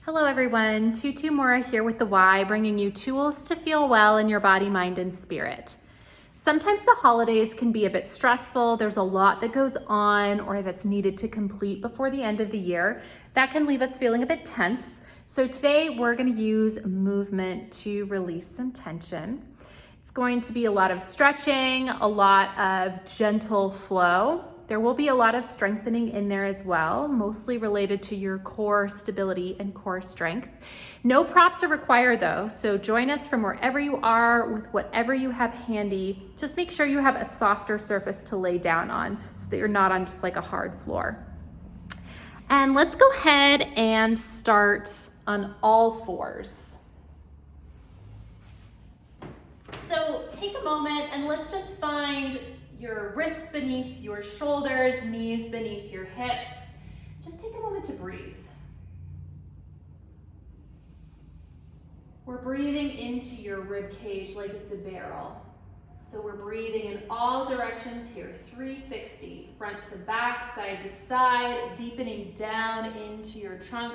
Hello everyone, Tutu Mora here with the Y, bringing you tools to feel well in your body, mind, and spirit. Sometimes the holidays can be a bit stressful. There's a lot that goes on or that's needed to complete before the end of the year. That can leave us feeling a bit tense. So today we're going to use movement to release some tension. It's going to be a lot of stretching, a lot of gentle flow. There will be a lot of strengthening in there as well, mostly related to your core stability and core strength. No props are required though, so join us from wherever you are with whatever you have handy. Just make sure you have a softer surface to lay down on so that you're not on just like a hard floor. And let's go ahead and start on all fours. So take a moment and let's just find your wrists beneath your shoulders, knees beneath your hips. Just take a moment to breathe. We're breathing into your rib cage like it's a barrel. So we're breathing in all directions here, 360, front to back, side to side, deepening down into your trunk.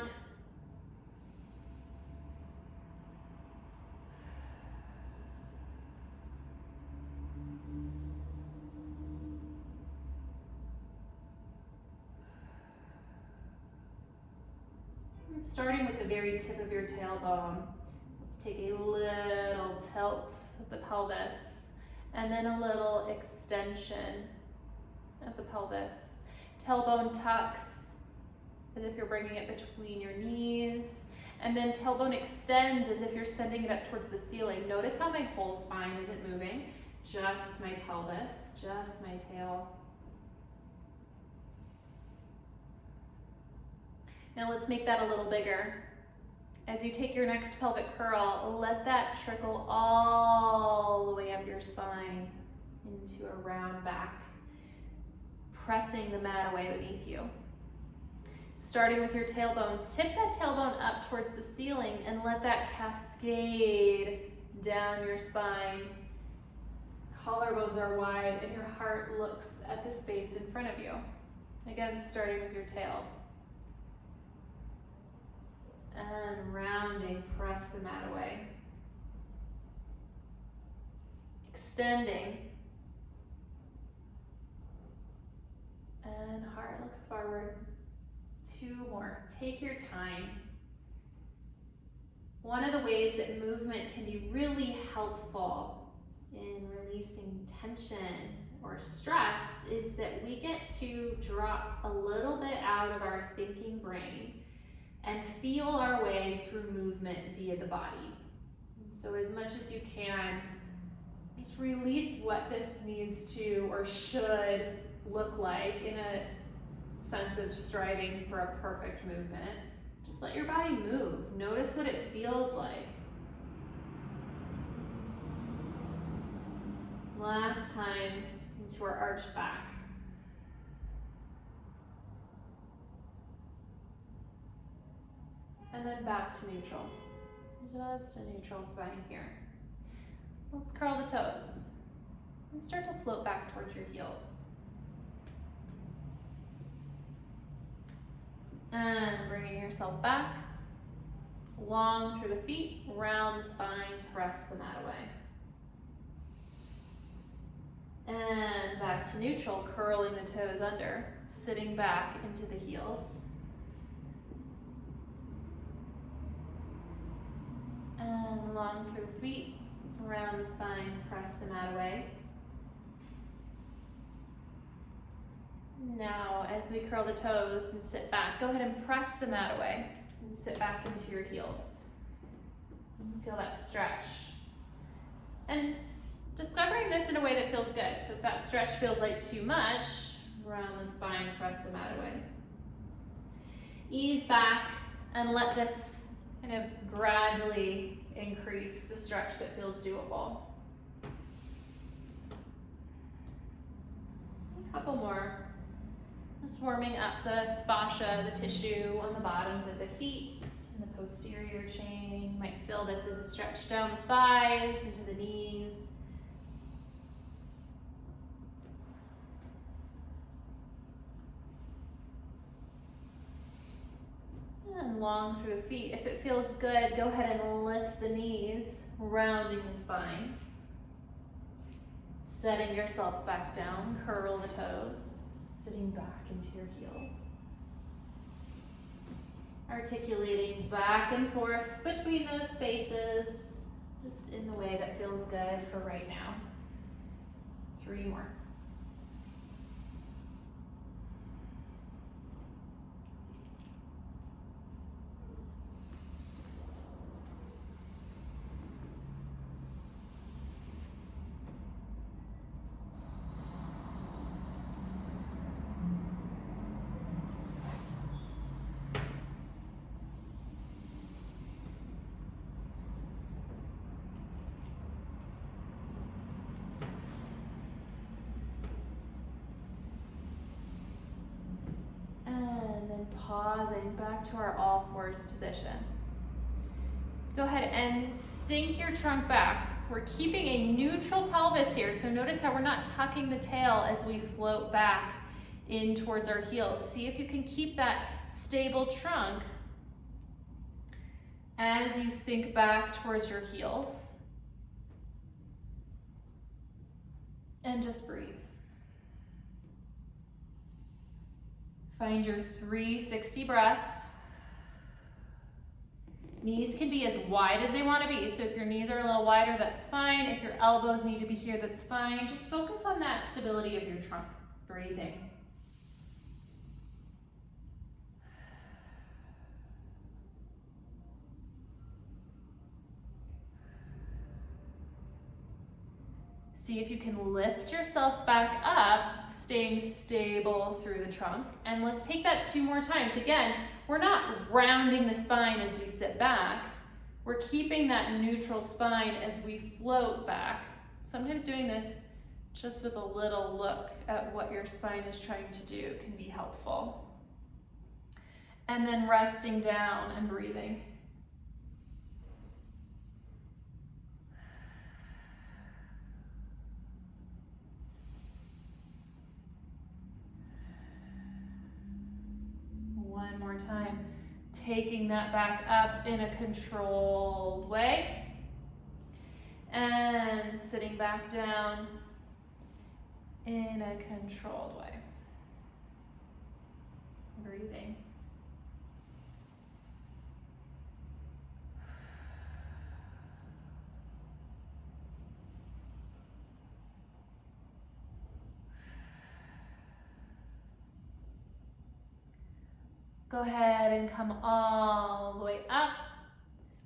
Starting with the very tip of your tailbone, let's take a little tilt of the pelvis and then a little extension of the pelvis. Tailbone tucks as if you're bringing it between your knees, and then tailbone extends as if you're sending it up towards the ceiling. Notice how my whole spine isn't moving, just my pelvis, just my tail. Now let's make that a little bigger. As you take your next pelvic curl, let that trickle all the way up your spine into a round back, pressing the mat away beneath you. Starting with your tailbone, tip that tailbone up towards the ceiling and let that cascade down your spine. Collarbones are wide and your heart looks at the space in front of you. Again, starting with your tail. And rounding, press the mat away. Extending. And heart looks forward. 2 more. Take your time. One of the ways that movement can be really helpful in releasing tension or stress is that we get to drop a little bit out of our thinking brain and feel our way through movement via the body. So as much as you can, just release what this needs to or should look like in a sense of striving for a perfect movement. Just let your body move. Notice what it feels like. Last time into our arched back. And then back to neutral. Just a neutral spine here. Let's curl the toes and start to float back towards your heels. And bringing yourself back, long through the feet, round the spine, press the mat away. And back to neutral, curling the toes under, sitting back into the heels. And long through the feet, around the spine, press the mat away. Now, as we curl the toes and sit back, go ahead and press the mat away and sit back into your heels. Feel that stretch. And discovering this in a way that feels good. So if that stretch feels like too much, around the spine, press the mat away. Ease back and let this kind of gradually increase the stretch that feels doable. A couple more. Just warming up the fascia, the tissue on the bottoms of the feet and the posterior chain. You might feel this as a stretch down the thighs into the knees. And and long through the feet. If it feels good, go ahead and lift the knees, rounding the spine. Setting yourself back down, curl the toes, sitting back into your heels. Articulating back and forth between those spaces, just in the way that feels good for right now. 3 more. Pausing back to our all fours position. Go ahead and sink your trunk back. We're keeping a neutral pelvis here, so notice how we're not tucking the tail as we float back in towards our heels. See if you can keep that stable trunk as you sink back towards your heels. And just breathe. Find your 360 breath. Knees can be as wide as they want to be. So if your knees are a little wider, that's fine. If your elbows need to be here, that's fine. Just focus on that stability of your trunk. Breathing. See if you can lift yourself back up, staying stable through the trunk. And let's take that 2 more times. Again, we're not rounding the spine as we sit back. We're keeping that neutral spine as we float back. Sometimes doing this just with a little look at what your spine is trying to do can be helpful. And then resting down and breathing. One more time, taking that back up in a controlled way and sitting back down in a controlled way. Breathing. Go ahead and come all the way up.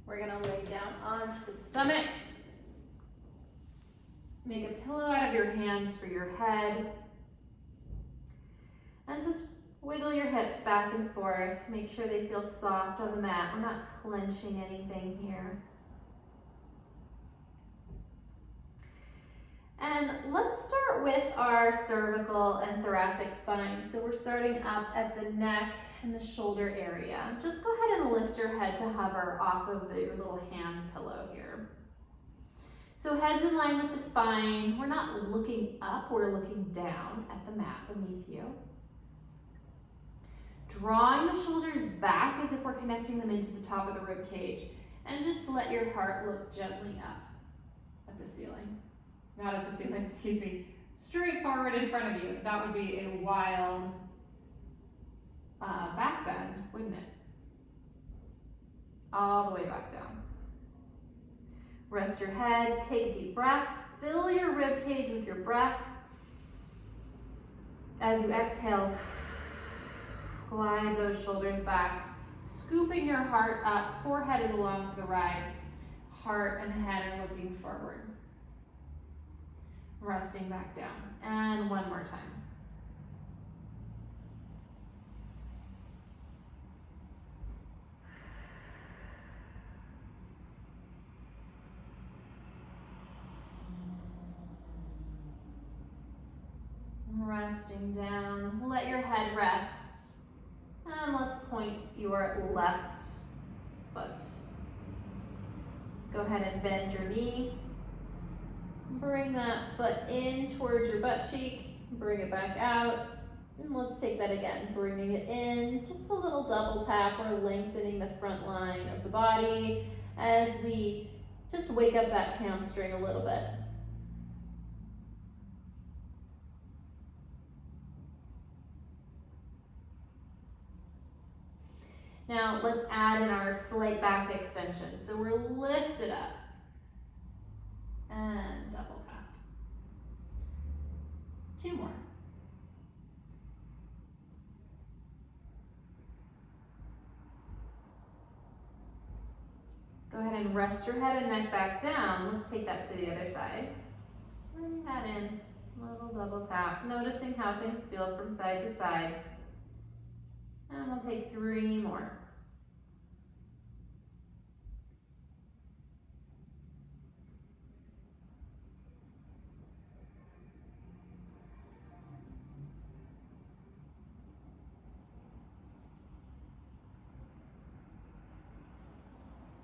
We're gonna lay down onto the stomach. Make a pillow out of your hands for your head. And just wiggle your hips back and forth. Make sure they feel soft on the mat. We're not clenching anything here. And let's start with our cervical and thoracic spine. So we're starting up at the neck and the shoulder area. Just go ahead and lift your head to hover off of your little hand pillow here. So head's in line with the spine. We're not looking up, we're looking down at the mat beneath you. Drawing the shoulders back as if we're connecting them into the top of the rib cage. And just let your heart look gently up at the ceiling. Not at the ceiling, excuse me, straight forward in front of you. That would be a wild back bend, wouldn't it? All the way back down. Rest your head, take a deep breath, fill your rib cage with your breath. As you exhale, glide those shoulders back, scooping your heart up, forehead is along for the ride, heart and head are looking forward. Resting back down. And one more time. Resting down. Let your head rest. And let's point your left foot. Go ahead and bend your knee. Bring that foot in towards your butt cheek, bring it back out, And let's take that again, bringing it in, just a little double tap. We're lengthening the front line of the body as we just wake up that hamstring a little bit. Now let's add in our slight back extension. So we're lifted up and double tap. 2 more. Go ahead and rest your head and neck back down. Let's take that to the other side. Bring that in, little double tap, noticing how things feel from side to side. And we'll take 3 more.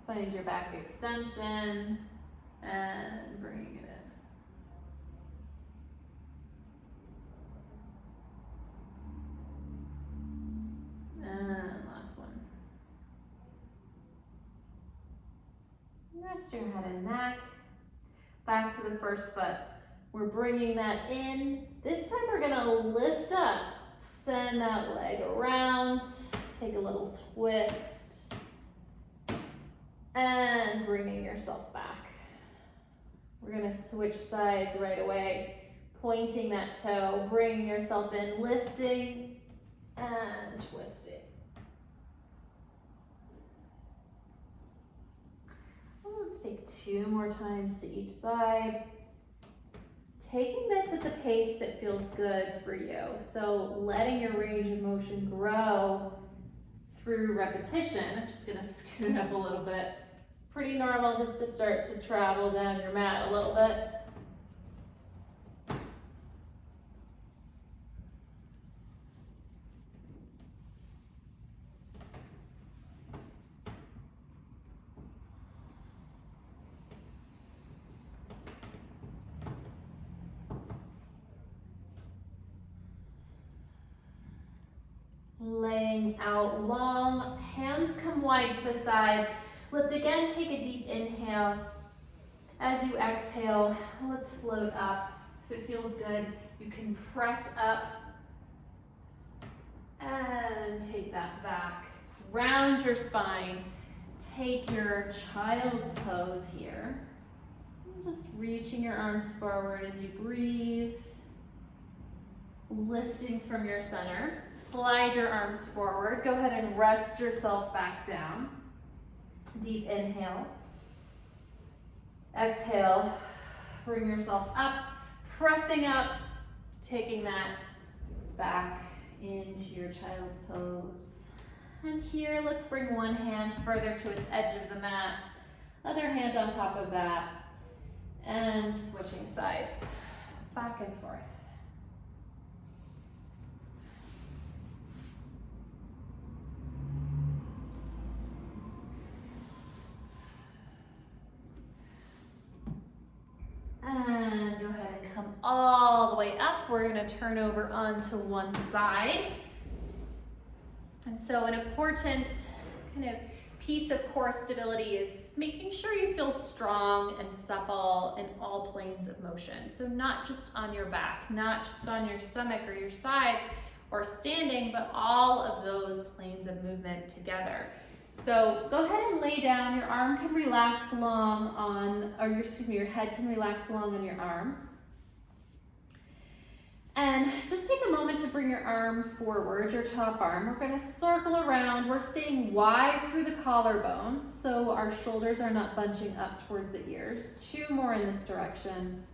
Find your back extension and bring it in. And last one. Rest your head and neck. Back to the first foot. We're bringing that in. This time we're gonna lift up. Send that leg around. Take a little twist. And bringing yourself back. We're gonna switch sides right away. Pointing that toe, bringing yourself in, lifting and twisting. Well, let's take 2 more times to each side. Taking this at the pace that feels good for you. So letting your range of motion grow through repetition. I'm just gonna scoot up a little bit. Pretty normal just to start to travel down your mat a little bit. Laying out long, hands come wide to the side. Let's again take a deep inhale. As you exhale, let's float up. If it feels good, you can press up and take that back. Round your spine. Take your child's pose here. Just reaching your arms forward as you breathe. Lifting from your center. Slide your arms forward. Go ahead and rest yourself back down. Deep inhale. Exhale. Bring yourself up. Pressing up. Taking that back into your child's pose. And here, let's bring one hand further to its edge of the mat. Other hand on top of that. And switching sides. Back and forth. And go ahead and come all the way up. We're going to turn over onto one side. And so an important kind of piece of core stability is making sure you feel strong and supple in all planes of motion. So not just on your back, not just on your stomach or your side or standing, but all of those planes of movement together. So go ahead and lay down. Your arm can relax long on, or your head can relax long on your arm. And just take a moment to bring your arm forward, your top arm. We're going to circle around. We're staying wide through the collarbone, so our shoulders are not bunching up towards the ears. 2 more in this direction.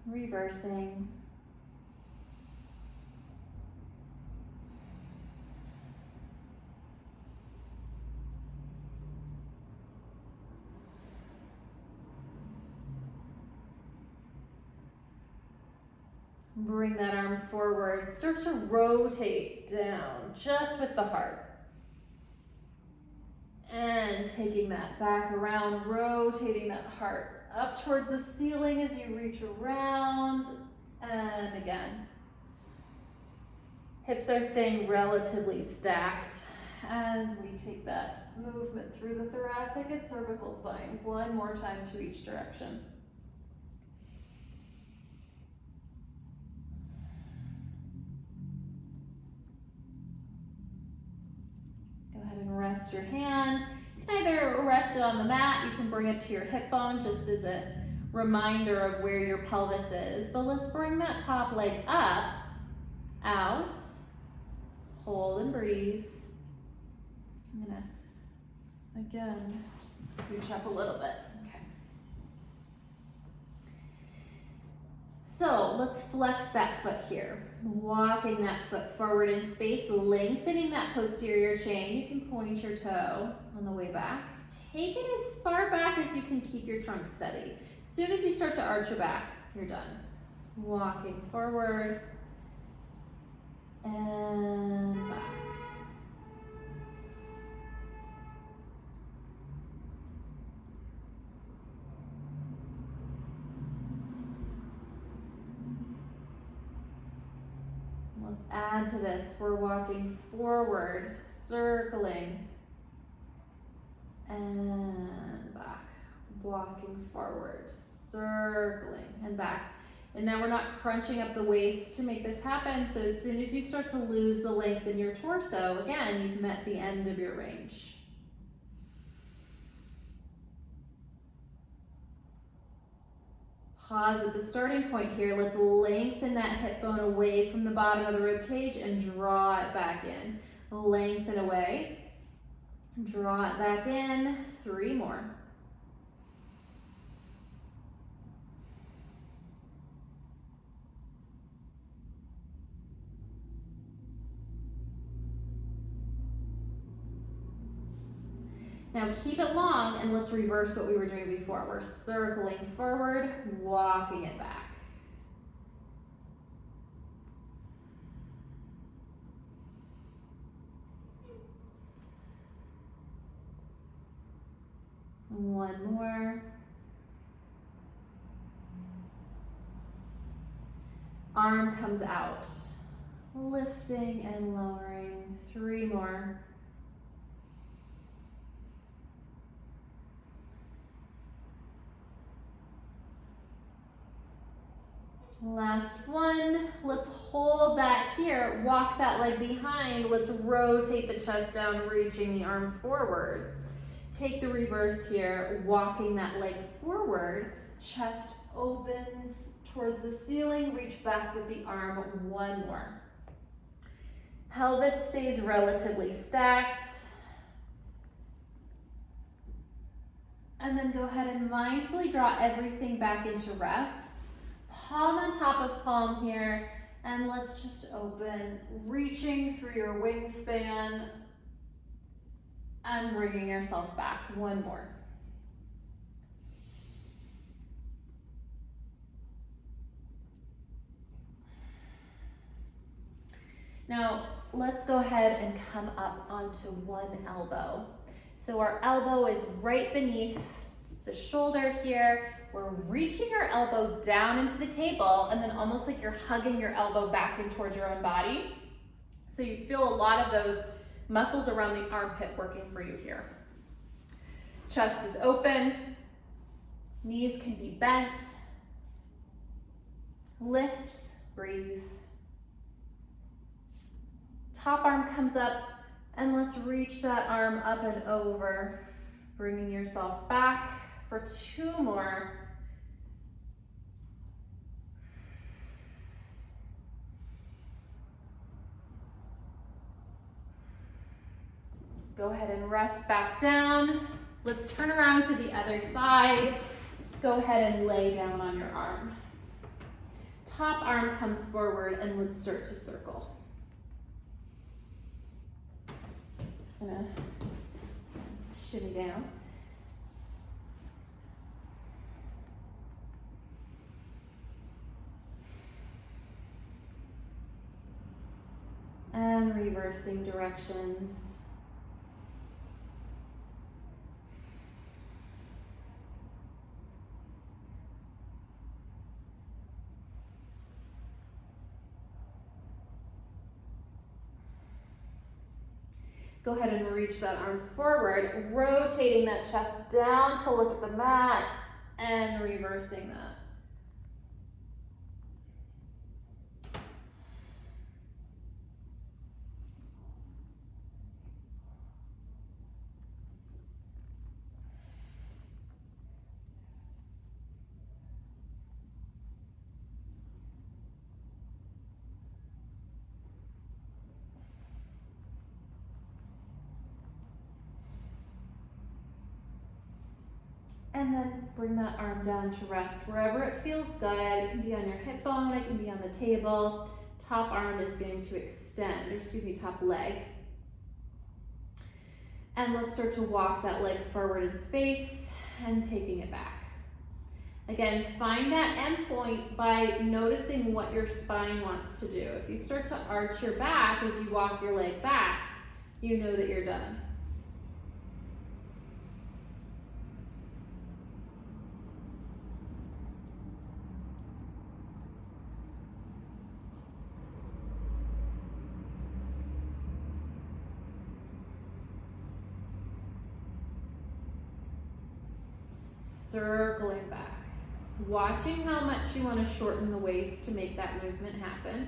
Reversing. Bring that arm forward. Start to rotate down just with the heart. And taking that back around, rotating that heart up towards the ceiling as you reach around. And again. Hips are staying relatively stacked as we take that movement through the thoracic and cervical spine. One more time to each direction. Go ahead and rest your hand. You can either rest it on the mat, you can bring it to your hip bone just as a reminder of where your pelvis is. But let's bring that top leg up, out, hold and breathe. I'm gonna, again, just scooch up a little bit. Okay. So let's flex that foot here. Walking that foot forward in space, lengthening that posterior chain. You can point your toe on the way back. Take it as far back as you can keep your trunk steady. As soon as you start to arch your back, you're done. Walking forward and back. Let's add to this. We're walking forward, circling, and back. Walking forward, circling, and back. And now we're not crunching up the waist to make this happen. So as soon as you start to lose the length in your torso, again, you've met the end of your range. Pause at the starting point here. Let's lengthen that hip bone away from the bottom of the rib cage and draw it back in. Lengthen away. Draw it back in. 3 more. Now keep it long and let's reverse what we were doing before. We're circling forward, walking it back. One more. Arm comes out. Lifting and lowering. 3 more. Last one. Let's hold that here. Walk that leg behind. Let's rotate the chest down, reaching the arm forward. Take the reverse here, walking that leg forward. Chest opens towards the ceiling. Reach back with the arm. 1 more. Pelvis stays relatively stacked. And then go ahead and mindfully draw everything back into rest. Palm on top of palm here, and let's just open, reaching through your wingspan and bringing yourself back. 1 more. Now, let's go ahead and come up onto one elbow. So our elbow is right beneath the shoulder here. We're reaching our elbow down into the table and then almost like you're hugging your elbow back in towards your own body. So you feel a lot of those muscles around the armpit working for you here. Chest is open. Knees can be bent. Lift, breathe. Top arm comes up and let's reach that arm up and over, bringing yourself back for 2 more. Go ahead and rest back down. Let's turn around to the other side. Go ahead and lay down on your arm. Top arm comes forward and let's start to circle. Gonna shimmy down. And reversing directions. Go ahead and reach that arm forward, rotating that chest down to look at the mat and reversing that. And then bring that arm down to rest wherever it feels good. It can be on your hip bone, it can be on the table. Top arm is going to extend, or excuse me, top leg. And let's start to walk that leg forward in space and taking it back. Again, find that end point by noticing what your spine wants to do. If you start to arch your back as you walk your leg back, you know that you're done. Circling back, watching how much you want to shorten the waist to make that movement happen.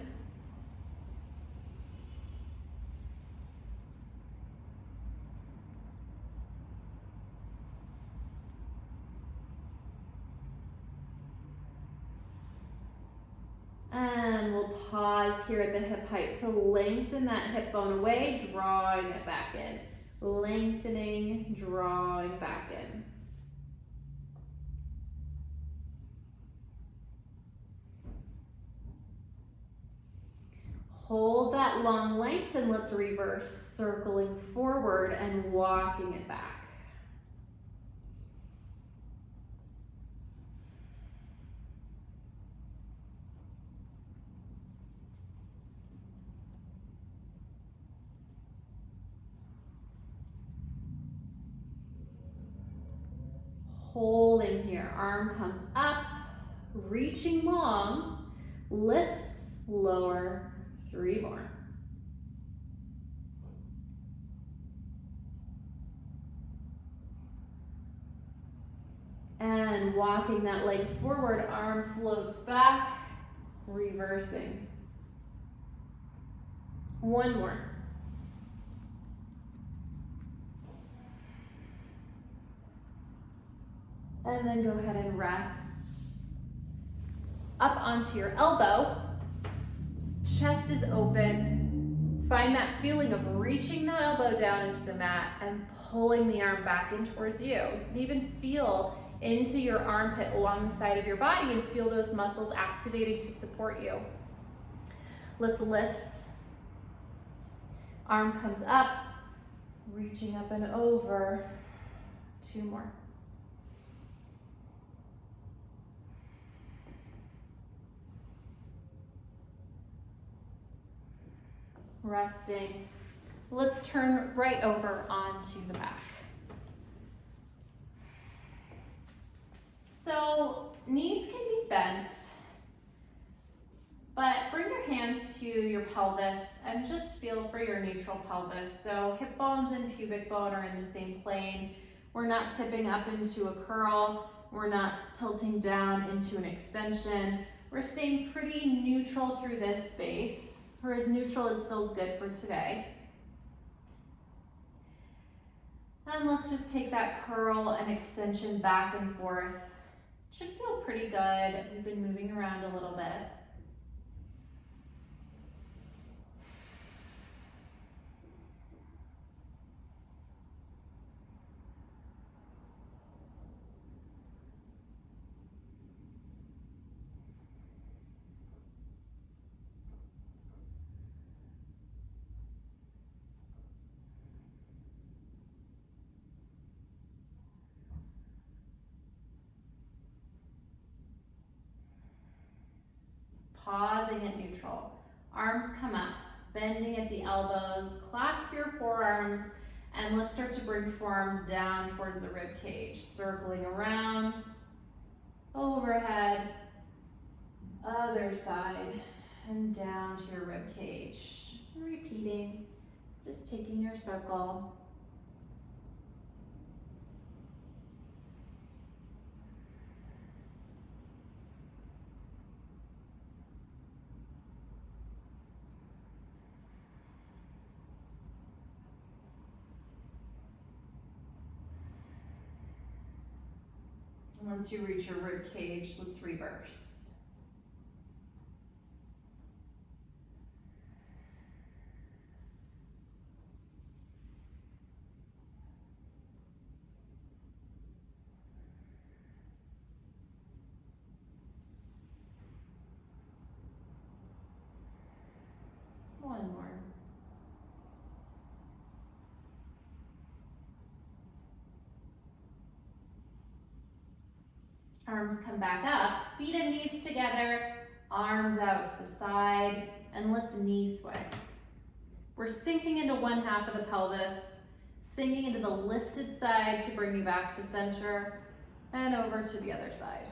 And we'll pause here at the hip height to lengthen that hip bone away, drawing it back in. Lengthening, drawing back in. Hold that long length and let's reverse, circling forward and walking it back. Holding here, arm comes up, reaching long, lift, lower, 3 more. And walking that leg forward, arm floats back, reversing. 1 more. And then go ahead and rest up onto your elbow. Chest is open. Find that feeling of reaching that elbow down into the mat and pulling the arm back in towards you. You can even feel into your armpit along the side of your body and feel those muscles activating to support you. Let's lift. Arm comes up, reaching up and over. 2 more. Resting. Let's turn right over onto the back. So knees can be bent, but bring your hands to your pelvis and just feel for your neutral pelvis. So hip bones and pubic bone are in the same plane. We're not tipping up into a curl. We're not tilting down into an extension. We're staying pretty neutral through this space. Or as neutral as feels good for today. And let's just take that curl and extension back and forth. Should feel pretty good. We've been moving around a little bit. Pausing at neutral. Arms come up, bending at the elbows, clasp your forearms, and let's start to bring forearms down towards the rib cage, circling around, overhead, other side, and down to your rib cage. And repeating, Just taking your circle. Once you reach your rib cage, let's reverse. One more. Arms come back up, feet and knees together, arms out to the side, and let's knee sway. We're sinking into one half of the pelvis, sinking into the lifted side to bring you back to center, and over to the other side.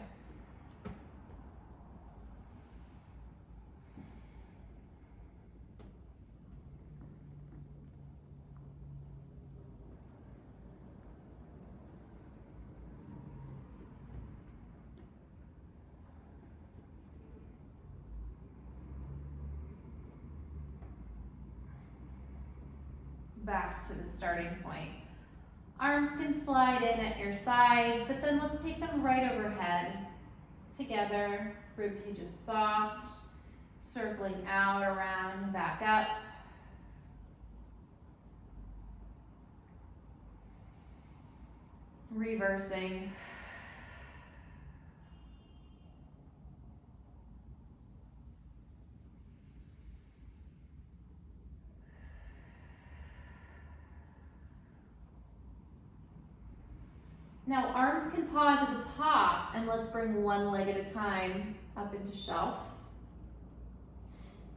Back to the starting point. Arms can slide in at your sides, but then let's take them right overhead. Together, rib cage is soft, circling out, around, and back up. Reversing. Now arms can pause at the top, and let's bring one leg at a time up into shelf.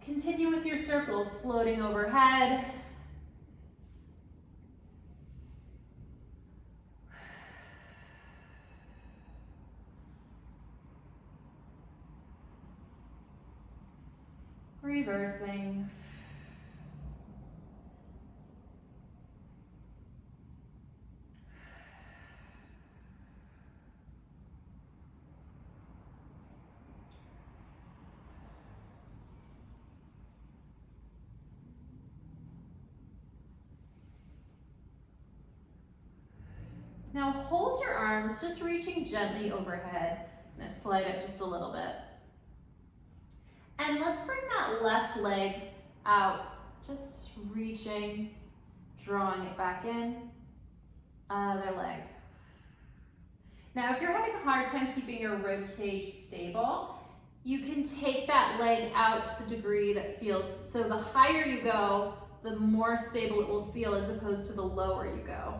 Continue with your circles floating overhead. Reversing. Now hold your arms, just reaching gently overhead. I'm gonna slide up just a little bit. And let's bring that left leg out, just reaching, drawing it back in. Other leg. Now if you're having a hard time keeping your rib cage stable, you can take that leg out to the degree that feels, so the higher you go, the more stable it will feel as opposed to the lower you go.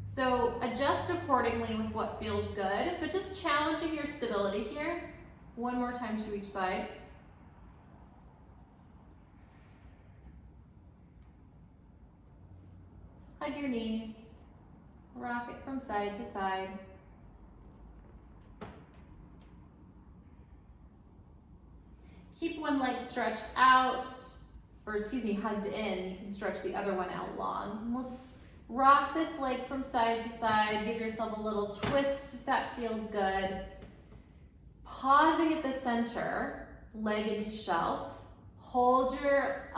So adjust accordingly with what feels good, but just challenging your stability here. One more time to each side. Hug your knees, rock it from side to side. Keep one leg stretched out, or excuse me, hugged in. You can stretch the other one out long. And we'll just rock this leg from side to side. Give yourself a little twist if that feels good. Pausing at the center, leg into shelf. Hold your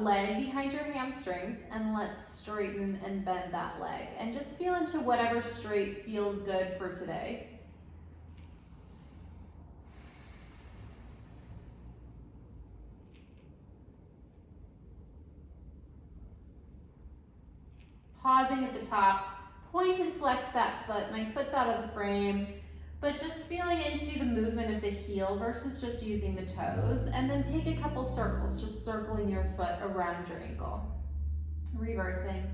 leg behind your hamstrings, and let's straighten and bend that leg. And just feel into whatever straight feels good for today. Pausing at the top, point and flex that foot. My foot's out of the frame, but just feeling into the movement of the heel versus just using the toes. And then take a couple circles, just circling your foot around your ankle. Reversing.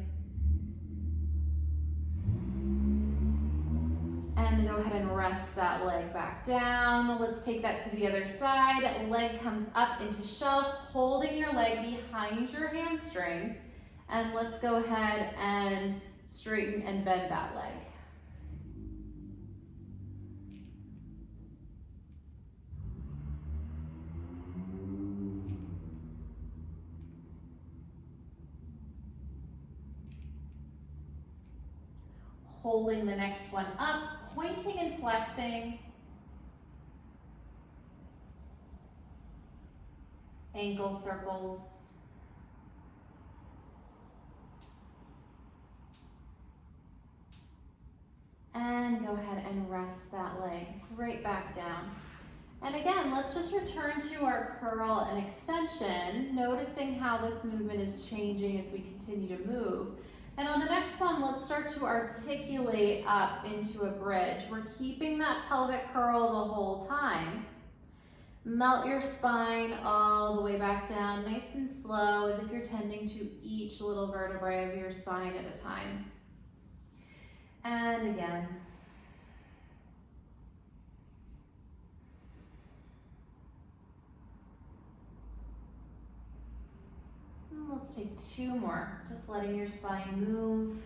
And go ahead and rest that leg back down. Let's take that to the other side. Leg comes up into shelf, holding your leg behind your hamstring. And let's go ahead and straighten and bend that leg. Holding the next one up, pointing and flexing. Ankle circles. And go ahead and rest that leg right back down. And again, let's just return to our curl and extension, noticing how this movement is changing as we continue to move. And on the next one, let's start to articulate up into a bridge. We're keeping that pelvic curl the whole time. Melt your spine all the way back down, nice and slow, as if you're tending to each little vertebrae of your spine at a time. And again. And let's take 2 more, just letting your spine move.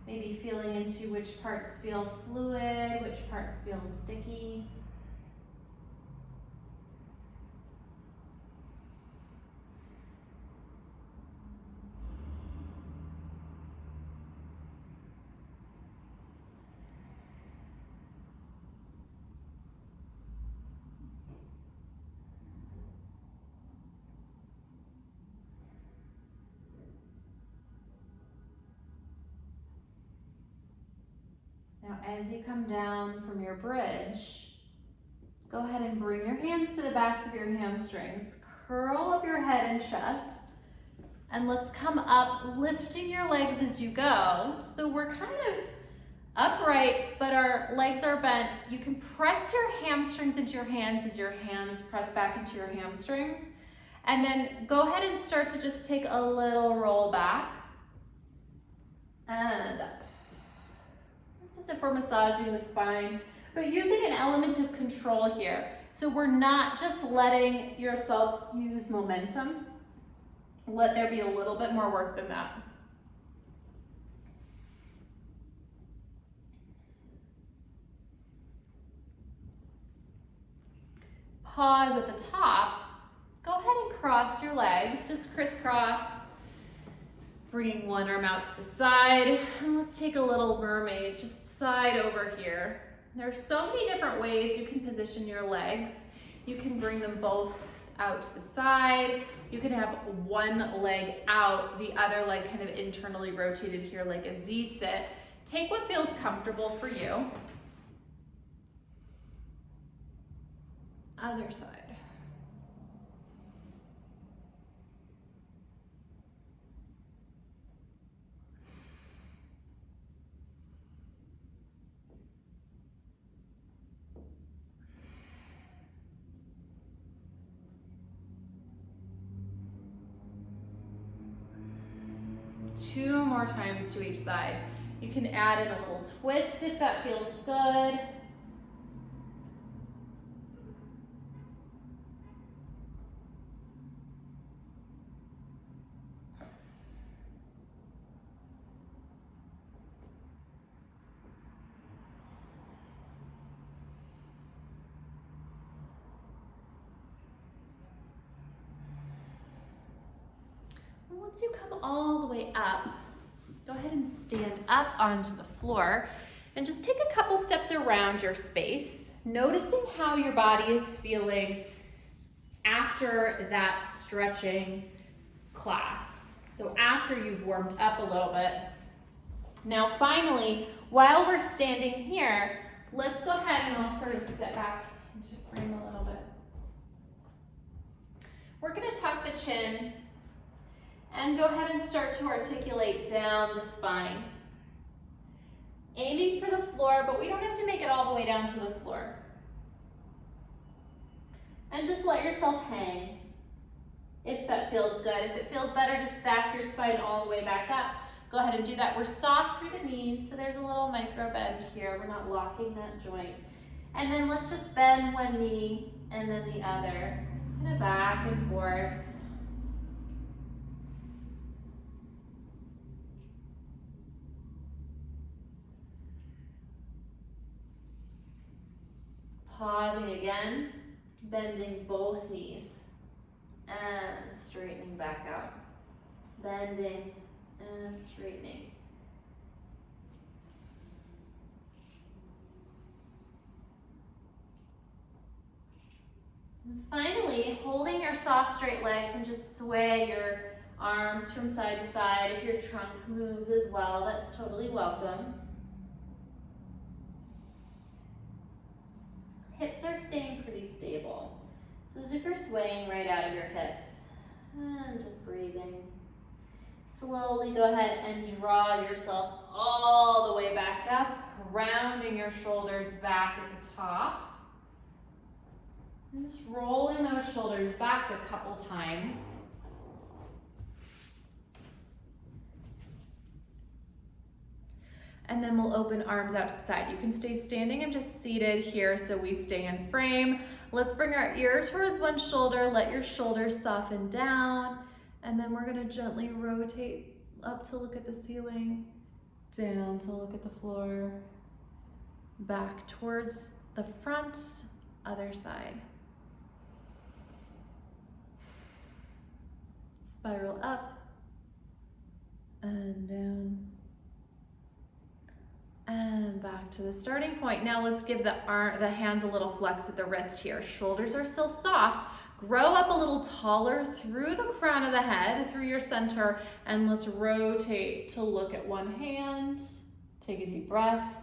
Maybe feeling into which parts feel fluid, which parts feel sticky. Now, as you come down from your bridge, go ahead and bring your hands to the backs of your hamstrings. Curl up your head and chest. And let's come up, lifting your legs as you go. So we're kind of upright, but our legs are bent. You can press your hamstrings into your hands as your hands press back into your hamstrings. And then go ahead and start to just take a little roll back. And up. As if we're massaging the spine, but using an element of control here. So we're not just letting yourself use momentum. Let there be a little bit more work than that. Pause at the top. Go ahead and cross your legs, just crisscross. Bringing one arm out to the side, and let's take a little mermaid, just side over here. There are so many different ways you can position your legs. You can bring them both out to the side. You could have one leg out, the other leg kind of internally rotated here like a Z sit. Take what feels comfortable for you. Other side. Two more times to each side. You can add in a little twist if that feels good. Once you come all the way up, go ahead and stand up onto the floor and just take a couple steps around your space, noticing how your body is feeling after that stretching class. So after you've warmed up a little bit. Now finally, while we're standing here, let's go ahead and I'll sort of step back into frame a little bit. We're gonna tuck the chin and go ahead and start to articulate down the spine. Aiming for the floor, but we don't have to make it all the way down to the floor. And just let yourself hang, if that feels good. If it feels better to stack your spine all the way back up, go ahead and do that. We're soft through the knees, so there's a little micro bend here. We're not locking that joint. And then let's just bend one knee and then the other. Just kind of back and forth. Pausing again, bending both knees and straightening back out. Bending and straightening. And finally, holding your soft straight legs and just sway your arms from side to side. If your trunk moves as well, that's totally welcome. Hips are staying pretty stable. So as if you're swaying right out of your hips. And just breathing. Slowly go ahead and draw yourself all the way back up, rounding your shoulders back at the top. And just rolling those shoulders back a couple times. And then we'll open arms out to the side. You can stay standing. I'm just seated here so we stay in frame. Let's bring our ear towards one shoulder. Let your shoulders soften down. And then we're gonna gently rotate up to look at the ceiling, down to look at the floor, back towards the front, other side. Spiral up and down. And back to the starting point. Now let's give the hands a little flex at the wrist here. Shoulders are still soft. Grow up a little taller through the crown of the head, through your center, and let's rotate to look at one hand. Take a deep breath.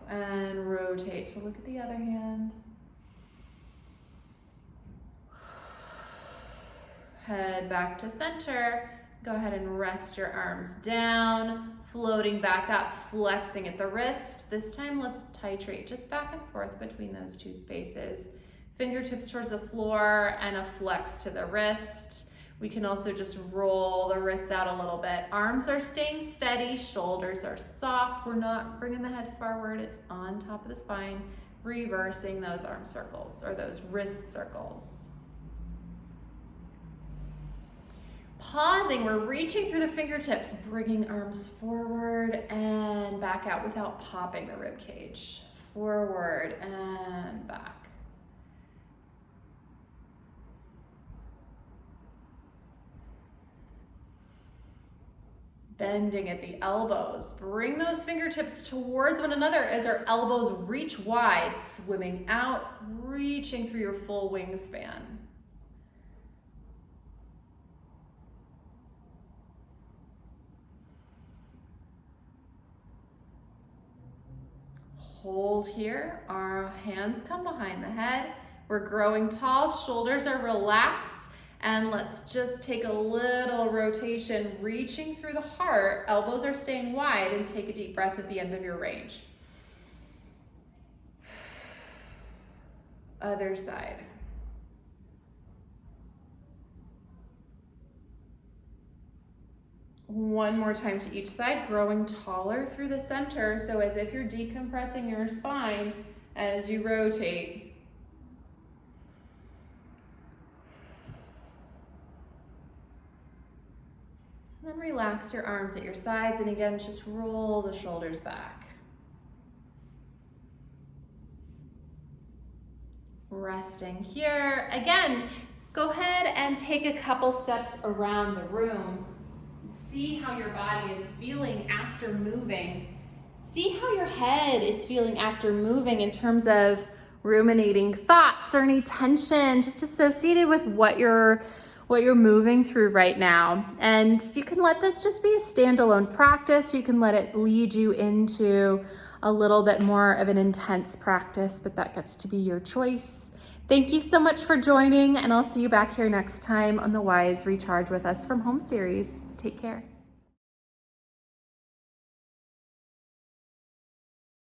And rotate to look at the other hand. Head back to center. Go ahead and rest your arms down, floating back up, flexing at the wrist. This time, let's titrate just back and forth between those two spaces. Fingertips towards the floor and a flex to the wrist. We can also just roll the wrists out a little bit. Arms are staying steady, shoulders are soft. We're not bringing the head forward, it's on top of the spine, reversing those arm circles or those wrist circles. Pausing, we're reaching through the fingertips, bringing arms forward and back out without popping the rib cage. Forward and back. Bending at the elbows. Bring those fingertips towards one another as our elbows reach wide, swimming out, reaching through your full wingspan. Hold here, our hands come behind the head. We're growing tall, shoulders are relaxed, and let's just take a little rotation, reaching through the heart. Elbows are staying wide, and take a deep breath at the end of your range. Other side. One more time to each side, growing taller through the center, so as if you're decompressing your spine as you rotate. And then relax your arms at your sides, and again, just roll the shoulders back. Resting here. Again, go ahead and take a couple steps around the room. See how your body is feeling after moving. See how your head is feeling after moving in terms of ruminating thoughts or any tension just associated with what you're moving through right now. And you can let this just be a standalone practice. You can let it lead you into a little bit more of an intense practice, but that gets to be your choice. Thank you so much for joining, and I'll see you back here next time on the Wise Recharge with Us from Home series. Take care.